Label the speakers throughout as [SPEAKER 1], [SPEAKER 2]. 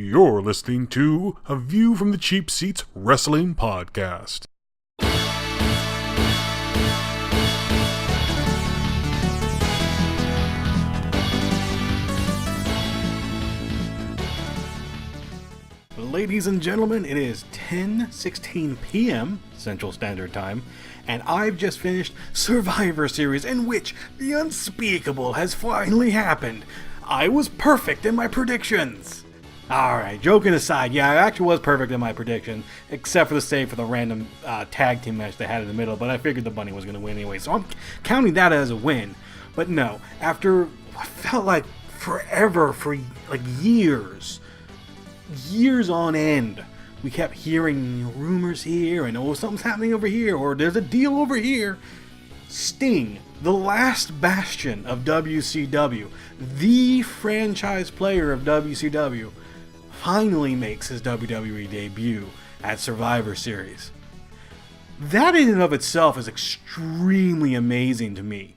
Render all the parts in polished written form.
[SPEAKER 1] You're listening to A View from the Cheap Seats Wrestling Podcast. Ladies and gentlemen, it is 10:16 p.m. Central Standard Time, and I've just finished Survivor Series, in which the unspeakable has finally happened. I was perfect in my predictions. Alright, joking aside, yeah, I actually was perfect in my prediction, except for the save for the random tag team match they had in the middle, but I figured the Bunny was going to win anyway, so I'm counting that as a win. But no, after what felt like forever, for like years on end, we kept hearing rumors here, and oh, something's happening over here, or there's a deal over here. Sting, the last bastion of WCW, the franchise player of WCW, finally makes his WWE debut at Survivor Series. That in and of itself is extremely amazing to me.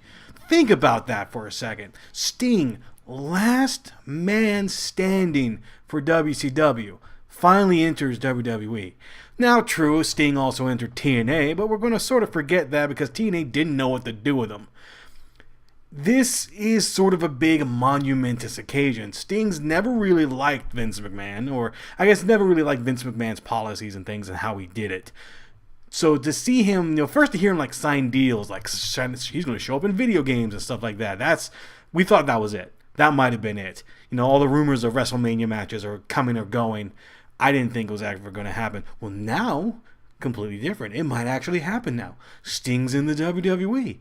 [SPEAKER 1] Think about that for a second. Sting, last man standing for WCW, finally enters WWE. Now, true, Sting also entered TNA, but we're going to sort of forget that because TNA didn't know what to do with him. This is sort of a big monumentous occasion. Sting's never really liked Vince McMahon, or I guess never really liked Vince McMahon's policies and things and how he did it. So to see him, first to hear him like sign deals, like he's going to show up in video games and stuff like that. We thought that was it. That might have been it. All the rumors of WrestleMania matches are coming or going. I didn't think it was ever going to happen. Well, now, completely different. It might actually happen now. Sting's in the WWE.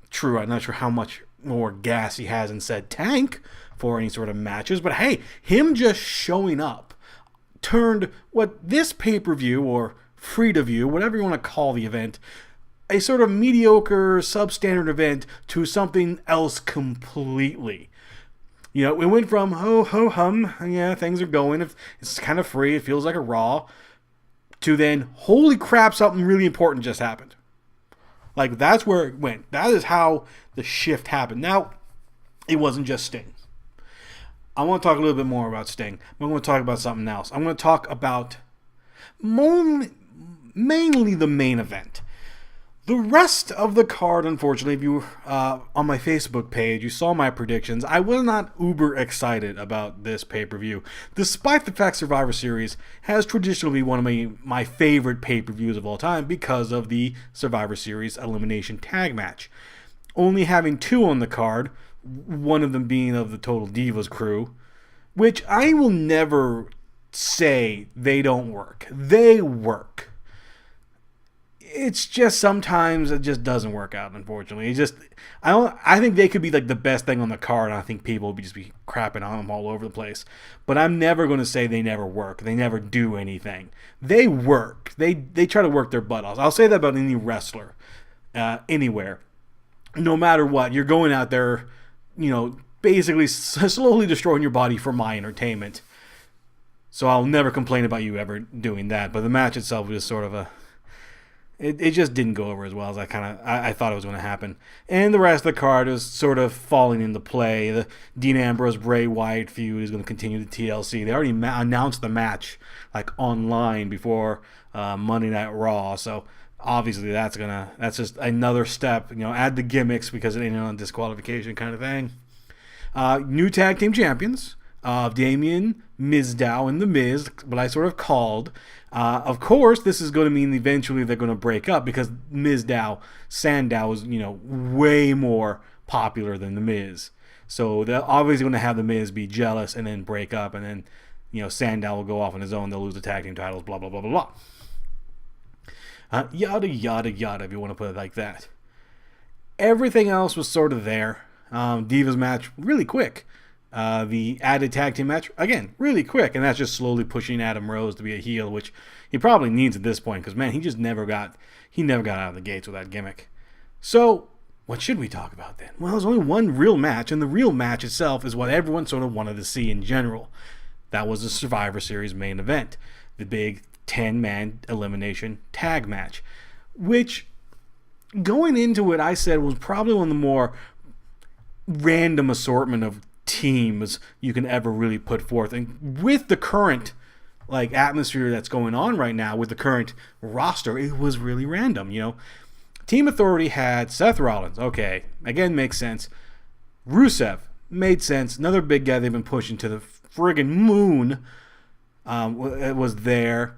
[SPEAKER 1] True, I'm not sure how much more gas he has in said tank for any sort of matches, but hey, him just showing up turned what this pay-per-view or free-to-view, whatever you want to call the event, a sort of mediocre, substandard event to something else completely. It went from ho ho hum, yeah, things are going, it's kind of free, it feels like a Raw, to then, holy crap, something really important just happened. Like, that's where it went. That is how the shift happened. Now, it wasn't just Sting. I want to talk a little bit more about Sting. I'm going to talk about something else. I'm going to talk about mainly the main event. The rest of the card, unfortunately, if you on my Facebook page, you saw my predictions. I was not uber excited about this pay-per-view, despite the fact Survivor Series has traditionally been one of my favorite pay-per-views of all time because of the Survivor Series Elimination Tag Match. Only having two on the card, one of them being of the Total Divas crew, which I will never say they don't work. They work. It's just sometimes it just doesn't work out, unfortunately. I think they could be like the best thing on the card, and I think people would just be crapping on them all over the place. But I'm never going to say they never work. They never do anything. They work. They try to work their butt off. I'll say that about any wrestler, anywhere. No matter what, you're going out there, basically slowly destroying your body for my entertainment. So I'll never complain about you ever doing that. But the match itself was just sort of It just didn't go over as well as I thought it was going to happen. And the rest of the card was sort of falling into play. The Dean Ambrose-Bray Wyatt feud is going to continue to TLC. They already announced the match online before Monday Night Raw. So obviously that's just another step. Add the gimmicks because it ain't on disqualification kind of thing. New tag team champions. Damien, Mizdow, and The Miz, what I sort of called. Of course, this is going to mean eventually they're going to break up because Sandow is, way more popular than The Miz. So they're obviously going to have The Miz be jealous and then break up, and then, Sandow will go off on his own. They'll lose the tag team titles, blah, blah, blah, blah, blah. Yada, yada, yada, if you want to put it like that. Everything else was sort of there. Divas match, really quick. The added tag team match, again, really quick, and that's just slowly pushing Adam Rose to be a heel, which he probably needs at this point, because, man, he never got out of the gates with that gimmick. So, what should we talk about then? Well, there's only one real match, and the real match itself is what everyone sort of wanted to see in general. That was the Survivor Series main event, the big 10-man elimination tag match, which, going into it, I said was probably one of the more random assortment of teams you can ever really put forth. And with the current like atmosphere that's going on right now, with the current roster, it was really random. Team Authority had Seth Rollins. Okay, again, makes sense. Rusev made sense. Another big guy they've been pushing to the friggin' moon. Was there.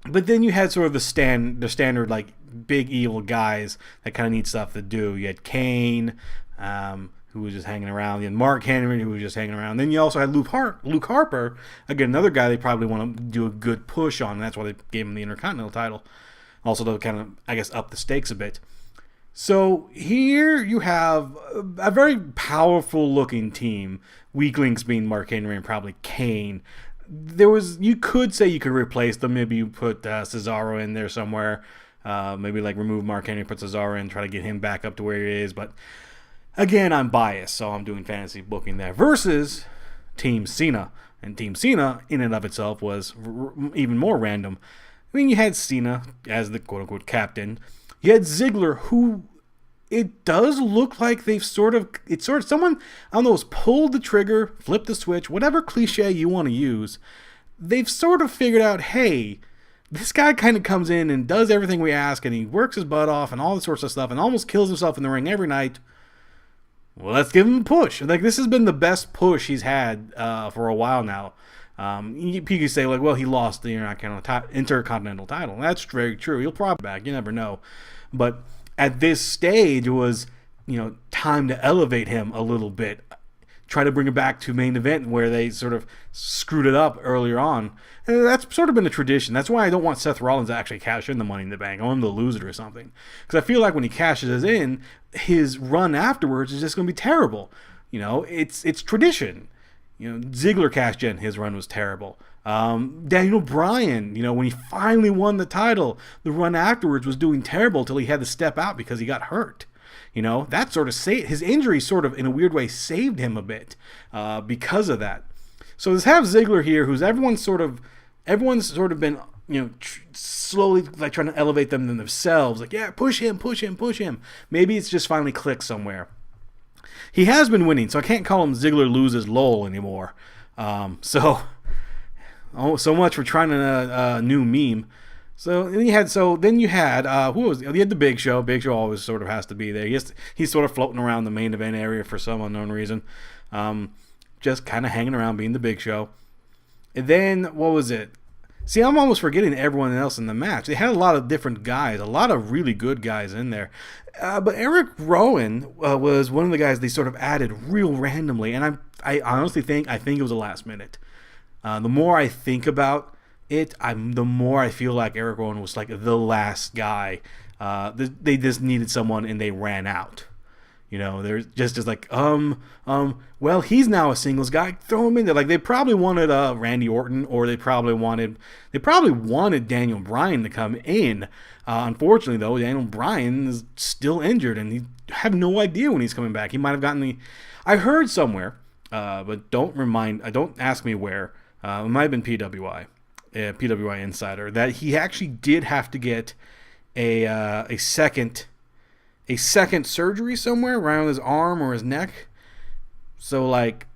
[SPEAKER 1] But then you had sort of the standard like big evil guys that kind of need stuff to do. You had Kane, who was just hanging around. You had Mark Henry, who was just hanging around. Then you also had Luke Harper, again, another guy they probably want to do a good push on. And that's why they gave him the Intercontinental title. Also to kind of, I guess, up the stakes a bit. So here you have a very powerful looking team. Weak links being Mark Henry and probably Kane. You could say you could replace them. Maybe you put Cesaro in there somewhere. Maybe like remove Mark Henry, put Cesaro in, try to get him back up to where he is. But again, I'm biased, so I'm doing fantasy booking there. Versus Team Cena. And Team Cena, in and of itself, was even more random. I mean, you had Cena as the quote-unquote captain. You had Ziggler, who it does look like they've someone, I don't know, has pulled the trigger, flipped the switch, whatever cliche you want to use. They've sort of figured out, hey, this guy kind of comes in and does everything we ask, and he works his butt off and all this sorts of stuff and almost kills himself in the ring every night. Well, let's give him a push. Like, this has been the best push he's had for a while now. You could say, like, well, he lost the Intercontinental title. That's very true. He'll probably back. You never know. But at this stage, it was, time to elevate him a little bit. Try to bring it back to main event where they sort of screwed it up earlier on. And that's sort of been a tradition. That's why I don't want Seth Rollins to actually cash in the Money in the Bank. I want him to lose it or something. Because I feel like when he cashes it in, his run afterwards is just going to be terrible. It's tradition. Ziggler cashed in. His run was terrible. Daniel Bryan, when he finally won the title, the run afterwards was doing terrible until he had to step out because he got hurt. That sort of his injury sort of, in a weird way, saved him a bit because of that. So let's have Ziggler here, who's everyone's sort of been, slowly like trying to elevate them themselves. Like, yeah, push him. Maybe it's just finally clicked somewhere. He has been winning, so I can't call him Ziggler loses LOL anymore. So much for trying a new meme. Then you had who was it? You had the Big Show. Big Show always sort of has to be there. He's sort of floating around the main event area for some unknown reason, just kind of hanging around being the Big Show. And then what was it? See, I'm almost forgetting everyone else in the match. They had a lot of different guys, a lot of really good guys in there. But Eric Rowan was one of the guys they sort of added real randomly, and I honestly think it was the last minute. The more I think about it, the more I feel like Eric Rowan was like the last guy. They just needed someone, and they ran out. They're just like, well, he's now a singles guy. Throw him in there. Like, they probably wanted Randy Orton, or they probably wanted Daniel Bryan to come in. Unfortunately, though, Daniel Bryan is still injured, and he have no idea when he's coming back. He might have gotten I heard somewhere, but don't ask me where. It might have been PWI Insider, that he actually did have to get a second surgery somewhere around his arm or his neck. So, like,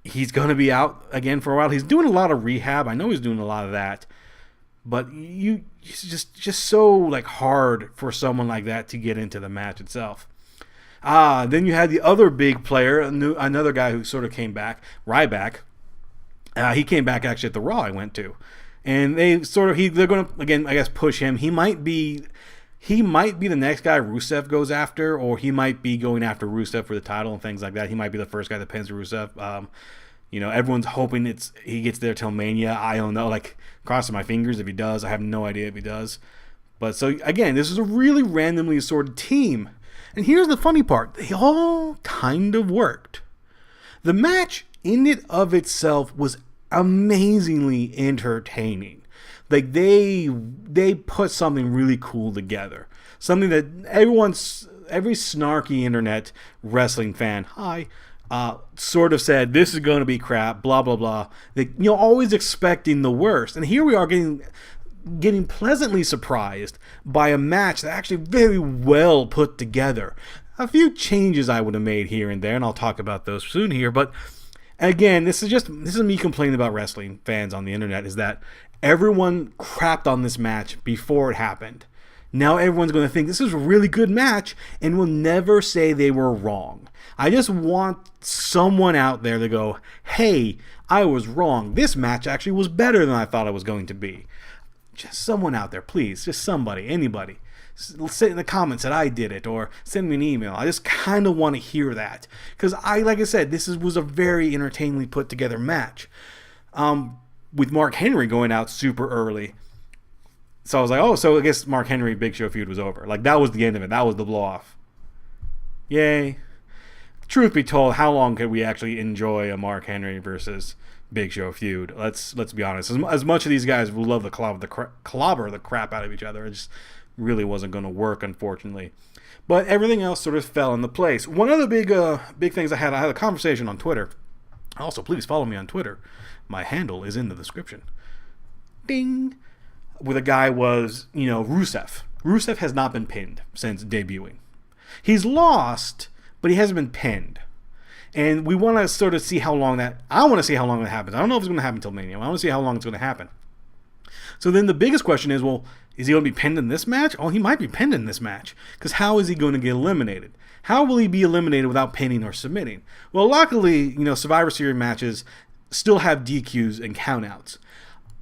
[SPEAKER 1] he's going to be out again for a while. He's doing a lot of rehab. I know he's doing a lot of that. But it's just so, like, hard for someone like that to get into the match itself. Then you had the other big player, another guy who sort of came back, Ryback. He came back actually at the Raw I went to. And they're going to, again, I guess, push him. He might be the next guy Rusev goes after, or he might be going after Rusev for the title and things like that. He might be the first guy that pins Rusev. Everyone's hoping he gets there till Mania. I don't know. Like, crossing my fingers if he does. I have no idea if he does. But so, again, this is a really randomly assorted team. And here's the funny part. They all kind of worked. The match in and of itself was amazingly entertaining. Like, they put something really cool together. Something that every snarky internet wrestling fan, sort of said, this is going to be crap, blah, blah, blah. Always expecting the worst. And here we are getting pleasantly surprised by a match that actually very well put together. A few changes I would have made here and there, and I'll talk about those soon here, but Again, this is me complaining about wrestling fans on the internet, is that everyone crapped on this match before it happened. Now everyone's going to think this is a really good match and will never say they were wrong. I just want someone out there to go, hey, I was wrong. This match actually was better than I thought it was going to be. Just someone out there, please. Just somebody, anybody. Say in the comments that I did it, or send me an email. I just kind of want to hear that. Because like I said, was a very entertainingly put together match. With Mark Henry going out super early. So I was like, oh, so I guess Mark Henry Big Show feud was over. Like, that was the end of it. That was the blow off. Yay. Truth be told, how long could we actually enjoy a Mark Henry versus Big Show feud? Let's be honest. As much of these guys will love the clobber the crap out of each other, it just really wasn't going to work, unfortunately. But everything else sort of fell into place. One of the big things I had a conversation on Twitter. Also, please follow me on Twitter. My handle is in the description. Ding. Where the guy was, Rusev. Rusev has not been pinned since debuting. He's lost, but he hasn't been pinned. And we want to sort of see how long that... I want to see how long that happens. I don't know if it's going to happen until Mania. I want to see how long it's going to happen. So then the biggest question is, well, is he going to be pinned in this match? Oh, he might be pinned in this match. Because how is he going to get eliminated? How will he be eliminated without pinning or submitting? Well, luckily, Survivor Series matches still have DQs and countouts.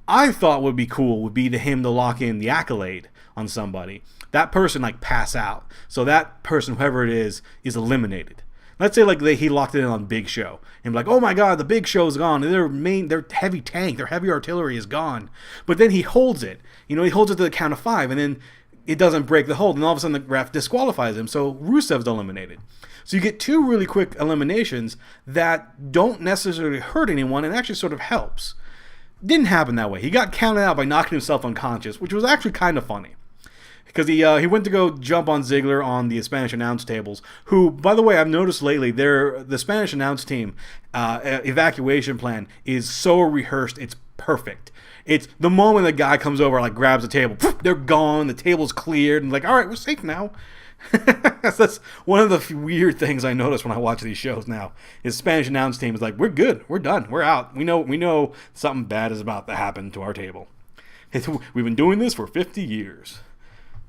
[SPEAKER 1] I thought would be cool would be him to lock in the BAClend on somebody. That person pass out. So that person, whoever it is eliminated. Let's say he locked it in on Big Show. And oh my God, the Big Show's gone. Their heavy tank, their heavy artillery is gone. But then he holds it. He holds it to the count of 5, and then it doesn't break the hold. And all of a sudden the ref disqualifies him. So Rusev's eliminated. So you get 2 really quick eliminations that don't necessarily hurt anyone and actually sort of helps. Didn't happen that way. He got counted out by knocking himself unconscious, which was actually kind of funny. Because he went to go jump on Ziggler on the Spanish announce tables, who, by the way, I've noticed lately, the Spanish announce team evacuation plan is so rehearsed, it's perfect. It's the moment a guy comes over, grabs the table, they're gone, the table's cleared, and all right, we're safe now. That's one of the weird things I notice when I watch these shows now. Is Spanish announce team is we're good, we're done, we're out. We know something bad is about to happen to our table. We've been doing this for 50 years.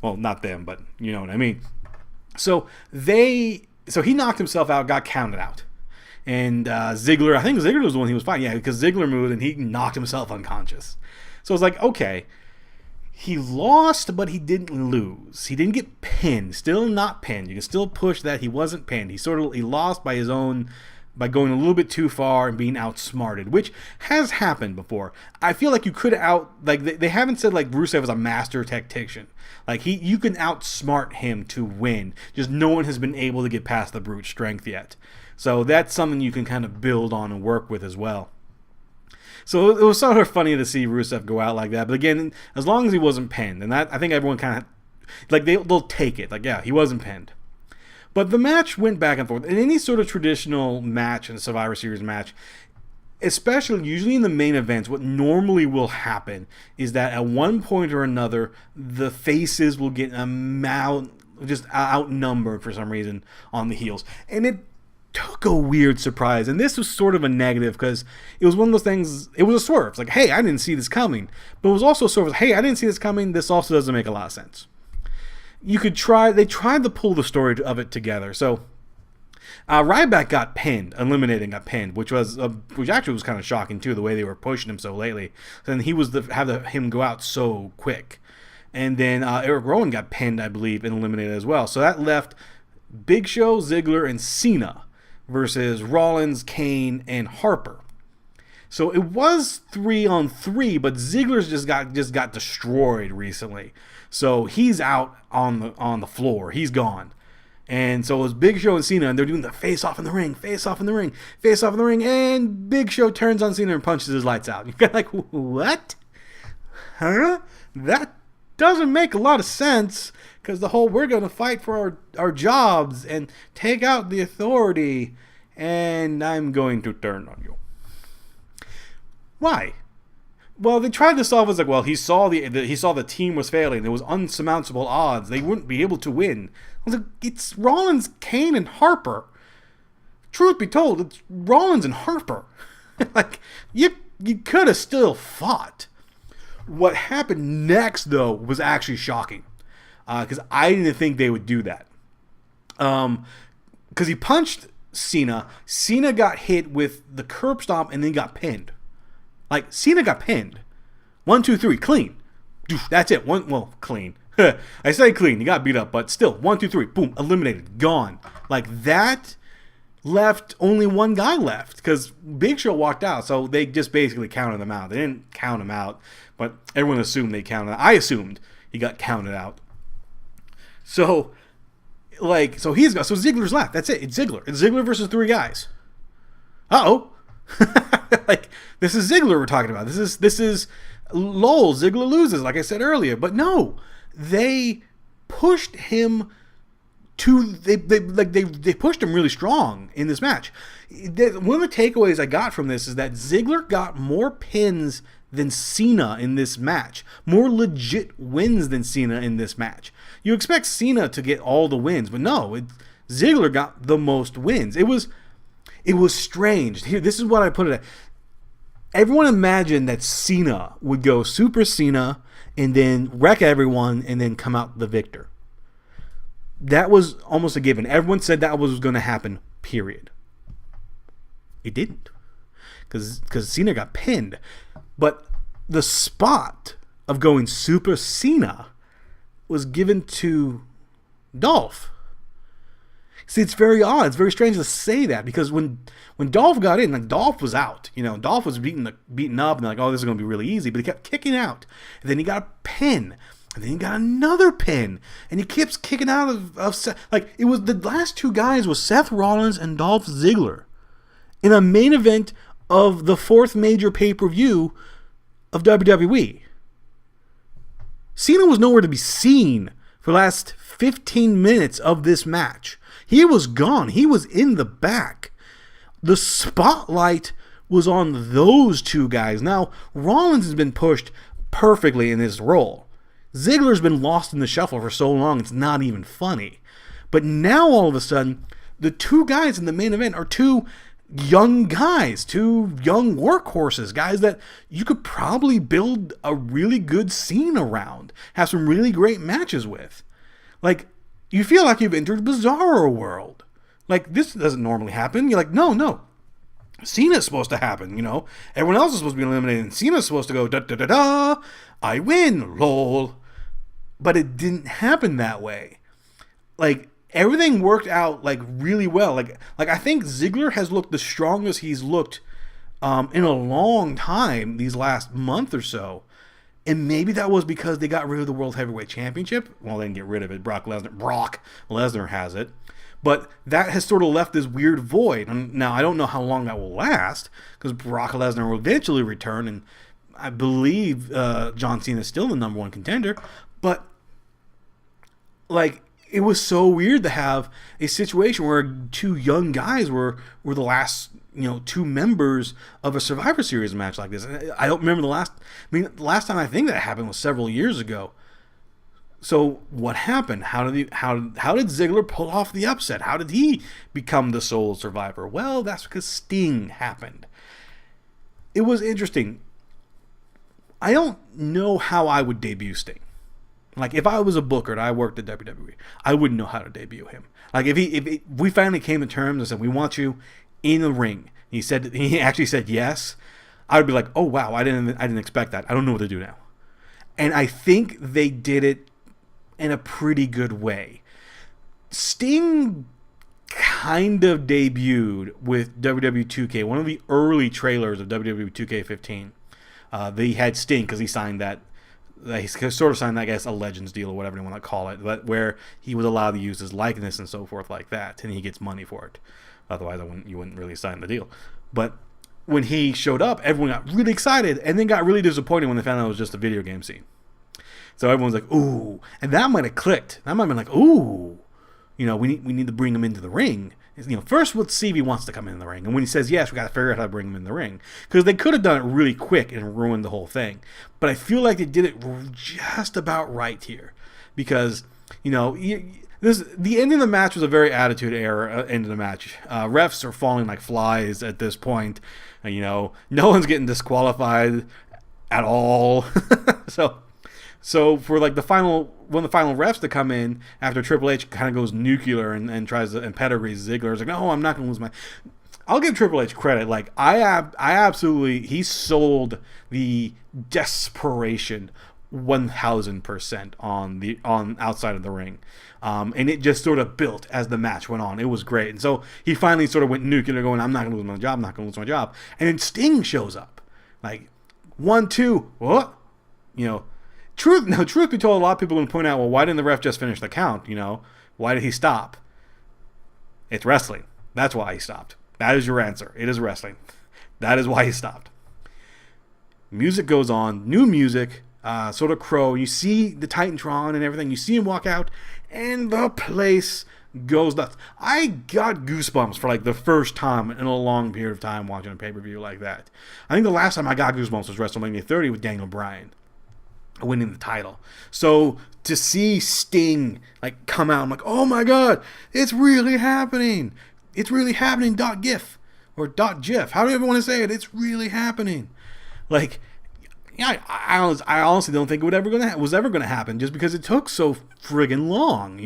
[SPEAKER 1] Well, not them, but you know what I mean. So he knocked himself out, got counted out, and Ziggler. I think Ziggler was the one he was fighting. Yeah, because Ziggler moved and he knocked himself unconscious. So it's okay. He lost, but he didn't lose. He didn't get pinned. Still not pinned. You can still push that he wasn't pinned. He lost by by going a little bit too far and being outsmarted, which has happened before. I feel you could they haven't said Rusev is a master tactician. You can outsmart him to win. Just no one has been able to get past the brute strength yet. So that's something you can kind of build on and work with as well. So it was sort of funny to see Rusev go out like that. But again, as long as he wasn't pinned, and I think everyone kind of they'll take it. Yeah, he wasn't pinned. But the match went back and forth. In any sort of traditional match, in a Survivor Series match, especially usually in the main events, what normally will happen is that at one point or another, the faces will get just outnumbered for some reason on the heels. And it took a weird surprise, and this was sort of a negative because it was one of those things. It was a swerve. It's hey, I didn't see this coming, but it was also sort of hey, I didn't see this coming. This also doesn't make a lot of sense. They tried to pull the story of it together. So Ryback got pinned, which actually was kind of shocking too, the way they were pushing him so lately. And he was have him go out so quick, and then Eric Rowan got pinned, I believe, and eliminated as well. So that left Big Show, Ziggler, and Cena versus Rollins, Kane, and Harper. So it was 3-on-3, but Ziggler's just got destroyed recently. So he's out on the floor. He's gone. And so it was Big Show and Cena, and they're doing the face-off in the ring, and Big Show turns on Cena and punches his lights out. You're what? Huh? That doesn't make a lot of sense, because the whole we're going to fight for our jobs and take out the authority, and I'm going to turn on you. Why? Well, they tried to solve it as he saw the team was failing. There was unsurmountable odds. They wouldn't be able to win. I was it's Rollins, Kane, and Harper. truth be told, it's Rollins and Harper. Like, you could have still fought. What happened next, though, was actually shocking. Because I didn't think they would do that. Because he punched Cena. Cena got hit with the curb stomp and then got pinned. Like, Cena got pinned. 1, 2, 3, clean. That's it. Clean. I say clean. He got beat up, but still, 1, 2, 3, boom, eliminated, gone. Like, that left only one guy left because Big Show walked out, so they just basically counted him out. They didn't count him out, but everyone assumed they counted out. I assumed he got counted out. So Ziggler's left. That's it. It's Ziggler. It's Ziggler versus 3 guys. Uh-oh. Like, this is Ziggler we're talking about. This is lol, Ziggler loses, like I said earlier. But no, they pushed him they pushed him really strong in this match. One of the takeaways I got from this is that Ziggler got more pins than Cena in this match. More legit wins than Cena in this match. You expect Cena to get all the wins, but no, Ziggler got the most wins. It was strange. Here, this is what I put it at. Everyone imagined that Cena would go Super Cena and then wreck everyone and then come out the victor. That was almost a given. Everyone said that was going to happen, period. It didn't. Because Cena got pinned. But the spot of going Super Cena was given to Dolph. See, it's very odd. It's very strange to say that because when Dolph got in, like, Dolph was out. You know, Dolph was beaten up and like, oh, this is going to be really easy. But he kept kicking out. And then he got a pin. And then he got another pin. And he keeps kicking out of Seth. Like, it was the last 2 guys was Seth Rollins and Dolph Ziggler in a main event of the 4th major pay-per-view of WWE. Cena was nowhere to be seen for the last 15 minutes of this match. He was gone. He was in the back. The spotlight was on those 2 guys. Now, Rollins has been pushed perfectly in his role. Ziggler's been lost in the shuffle for so long, it's not even funny. But now, all of a sudden, the 2 guys in the main event are 2 young guys, 2 young workhorses, guys that you could probably build a really good scene around, have some really great matches with. Like, you feel like you've entered Bizarro World. Like, this doesn't normally happen. You're like, no. Cena's supposed to happen, you know. Everyone else is supposed to be eliminated, and Cena's supposed to go, da-da-da-da, I win, lol. But it didn't happen that way. Like, everything worked out, like, really well. Like I think Ziggler has looked the strongest he's looked in a long time these last month or so. And maybe that was because they got rid of the World Heavyweight Championship. Well, they didn't get rid of it. Brock Lesnar has it. But that has sort of left this weird void. And now, I don't know how long that will last, because Brock Lesnar will eventually return, and I believe John Cena is still the number 1 contender. But, like, it was so weird to have a situation where 2 young guys were the last, 2 members of a Survivor Series match like this. I don't remember the last time I think that happened was several years ago. So what happened? How did Ziggler pull off the upset? How did he become the sole survivor? Well, that's because Sting happened. It was interesting. I don't know how I would debut Sting. Like, if I was a booker and I worked at WWE, I wouldn't know how to debut him. Like, if we finally came to terms and said, we want you in the ring, he actually said yes, I would be like, oh wow, I didn't expect that. I don't know what to do now. And I think they did it in a pretty good way. Sting kind of debuted with WWE 2K, one of the early trailers of WWE 2K15. They had Sting because he signed that. He sort of signed, I guess, a Legends deal or whatever you want to call it, but where he was allowed to use his likeness and so forth like that, and he gets money for it. Otherwise, you wouldn't really sign the deal. But when he showed up, everyone got really excited, and then got really disappointed when they found out it was just a video game scene. So everyone's like, ooh. And that might have clicked. That might have been like, ooh. We need to bring him into the ring. First let's see if he wants to come in the ring. And when he says yes, we got to figure out how to bring him in the ring. Because they could have done it really quick and ruined the whole thing. But I feel like they did it just about right here. Because The end of the match was a very attitude era end of the match. Refs are falling like flies at this point. No one's getting disqualified at all. So for like the final refs to come in after Triple H kind of goes nuclear and tries to and pedigrees Ziggler, it's like, no, I'm not going to lose my. I'll give Triple H credit. Like I absolutely, he sold the desperation 1,000% on outside of the ring, and it just sort of built as the match went on. It was great, and so he finally sort of went nuclear, going, "I'm not going to lose my job. I'm not going to lose my job." And then Sting shows up, like 1, 2, what? Truth be told, a lot of people are going to point out, well, why didn't the ref just finish the count? Why did he stop? It's wrestling. That's why he stopped. That is your answer. It is wrestling. That is why he stopped. Music goes on. New music. Sort of crow. You see the Titantron and everything. You see him walk out, and the place goes nuts. I got goosebumps for like the first time in a long period of time watching a pay-per-view like that. I think the last time I got goosebumps was WrestleMania 30 with Daniel Bryan winning the title. So to see Sting like come out, I'm like, oh my god, it's really happening. It's really happening. .gif or .gif. How do you ever want to say it? It's really happening. Like, yeah, I honestly don't think it was ever going to happen, just because it took so friggin' long.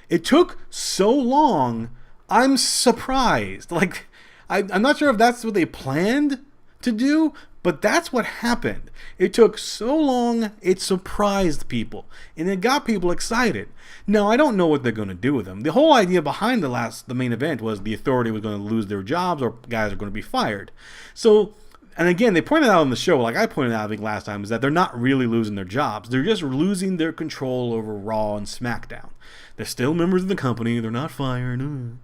[SPEAKER 1] It took so long. I'm surprised. Like, I'm not sure if that's what they planned to do, but that's what happened. It took so long, it surprised people, and it got people excited. Now, I don't know what they're going to do with them. The whole idea behind the main event was the Authority was going to lose their jobs, or guys are going to be fired. So, and again, they pointed out on the show, like I pointed out I think last time, is that they're not really losing their jobs. They're just losing their control over Raw and SmackDown. They're still members of the company. They're not fired. And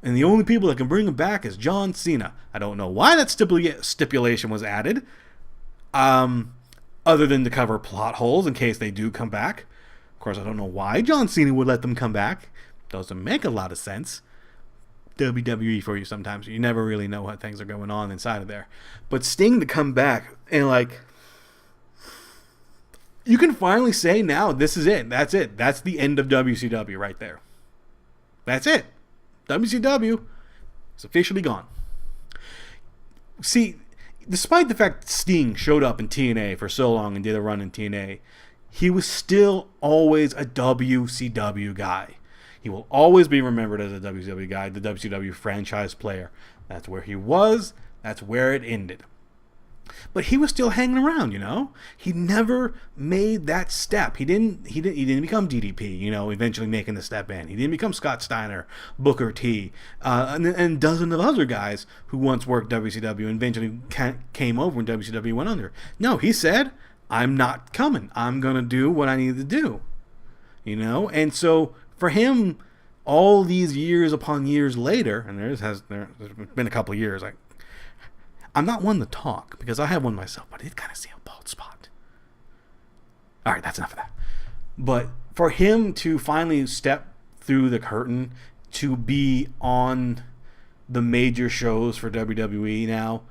[SPEAKER 1] the only people that can bring him back is John Cena. I don't know why that stipulation was added, other than to cover plot holes in case they do come back. Of course, I don't know why John Cena would let them come back. Doesn't make a lot of sense. WWE for you sometimes. You never really know what things are going on inside of there. But Sting to come back and like, you can finally say now, this is it. That's it. That's the end of WCW right there. That's it. WCW is officially gone. See, despite the fact that Sting showed up in TNA for so long and did a run in TNA, he was still always a WCW guy. He will always be remembered as a WCW guy, the WCW franchise player. That's where he was. That's where it ended. But he was still hanging around, He never made that step. He didn't become DDP, eventually making the step in. He didn't become Scott Steiner, Booker T, and dozens of other guys who once worked WCW and eventually came over when WCW went under. No, he said, I'm not coming. I'm going to do what I need to do. And so for him, all these years upon years later, and there's been a couple of years, I'm not one to talk because I have one myself, but I did kind of see a bald spot. All right, that's enough of that. But for him to finally step through the curtain to be on the major shows for WWE now,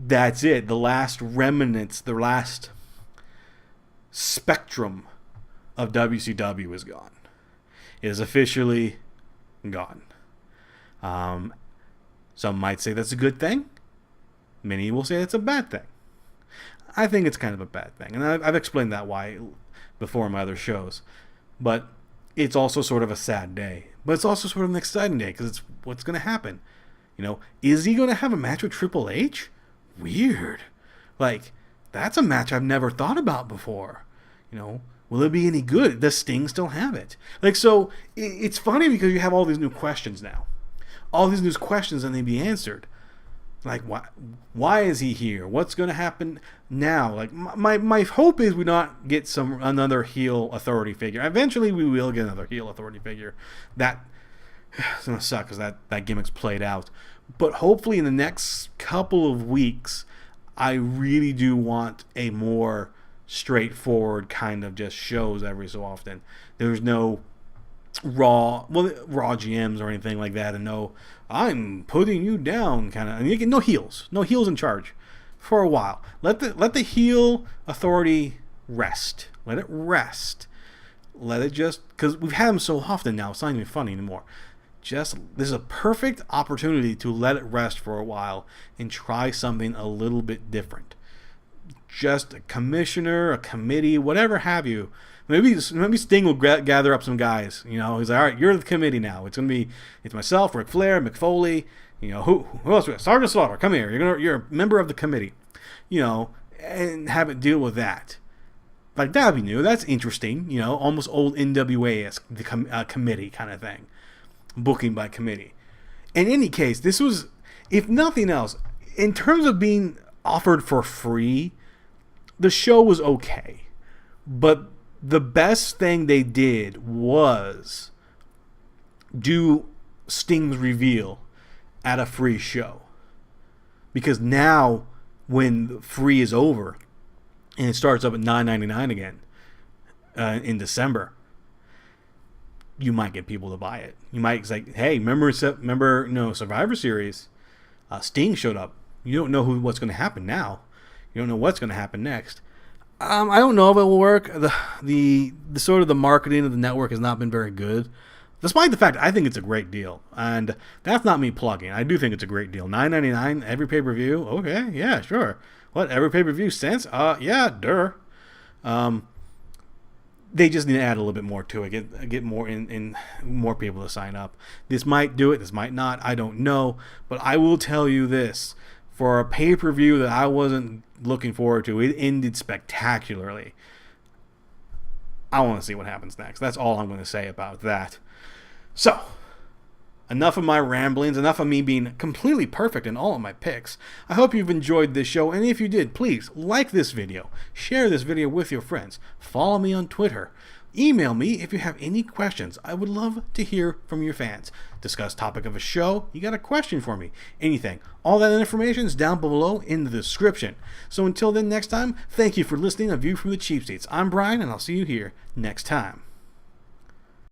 [SPEAKER 1] that's it. The last remnants, the last spectrum of WCW is gone. It is officially gone. Some might say that's a good thing. Many will say it's a bad thing. I think it's kind of a bad thing. And I've explained that why before in my other shows. But it's also sort of a sad day. But it's also sort of an exciting day because it's what's going to happen. Is he going to have a match with Triple H? Weird. Like, that's a match I've never thought about before. Will it be any good? Does Sting still have it? Like, so it's funny because you have all these new questions now. All these new questions and they be answered. Like, why is he here? What's going to happen now? Like, my hope is we not get another heel authority figure. Eventually, we will get another heel authority figure. It's going to suck because that gimmick's played out. But hopefully in the next couple of weeks, I really do want a more straightforward kind of just shows every so often. There's no raw GMs or anything like that, and no, I'm putting you down kind of. And you get no heels in charge for a while. Let the heel authority rest. Let it rest. Let it just, because we've had them so often now, it's not even funny anymore. This is a perfect opportunity to let it rest for a while and try something a little bit different. Just a commissioner, a committee, whatever have you. Maybe Sting will gather up some guys. He's like, all right, you're the committee now. It's myself, Ric Flair, Mick Foley. Who else? Sergeant Slaughter, come here. You're a member of the committee. And have it deal with that. Like, that'd be new. That's interesting. Almost old NWA-esque, the committee kind of thing. Booking by committee. In any case, this was, if nothing else, in terms of being offered for free, the show was okay. But the best thing they did was do Sting's reveal at a free show. Because now, when free is over, and it starts up at $9.99 again in December, you might get people to buy it. You might say, hey, remember Survivor Series? Sting showed up. You don't know what's going to happen now. You don't know what's going to happen next. I don't know if it will work. The sort of the marketing of the network has not been very good, despite the fact I think it's a great deal. And that's not me plugging. I do think it's a great deal. $9.99 every pay-per-view. Okay, yeah, sure. What, every pay-per-view since? Yeah, duh. They just need to add a little bit more to it. Get more in more people to sign up. This might do it. This might not. I don't know. But I will tell you this: for a pay-per-view that I wasn't looking forward to, it ended spectacularly. I want to see what happens next. That's all I'm going to say about that. So, enough of my ramblings, enough of me being completely perfect in all of my picks. I hope you've enjoyed this show, and if you did, please like this video, share this video with your friends, follow me on Twitter, email me if you have any questions. I would love to hear from your fans. Discuss topic of a show, you got a question for me, anything. All that information is down below in the description. So until then, next time, thank you for listening to View from the Cheap Seats. I'm Brian, and I'll see you here next time.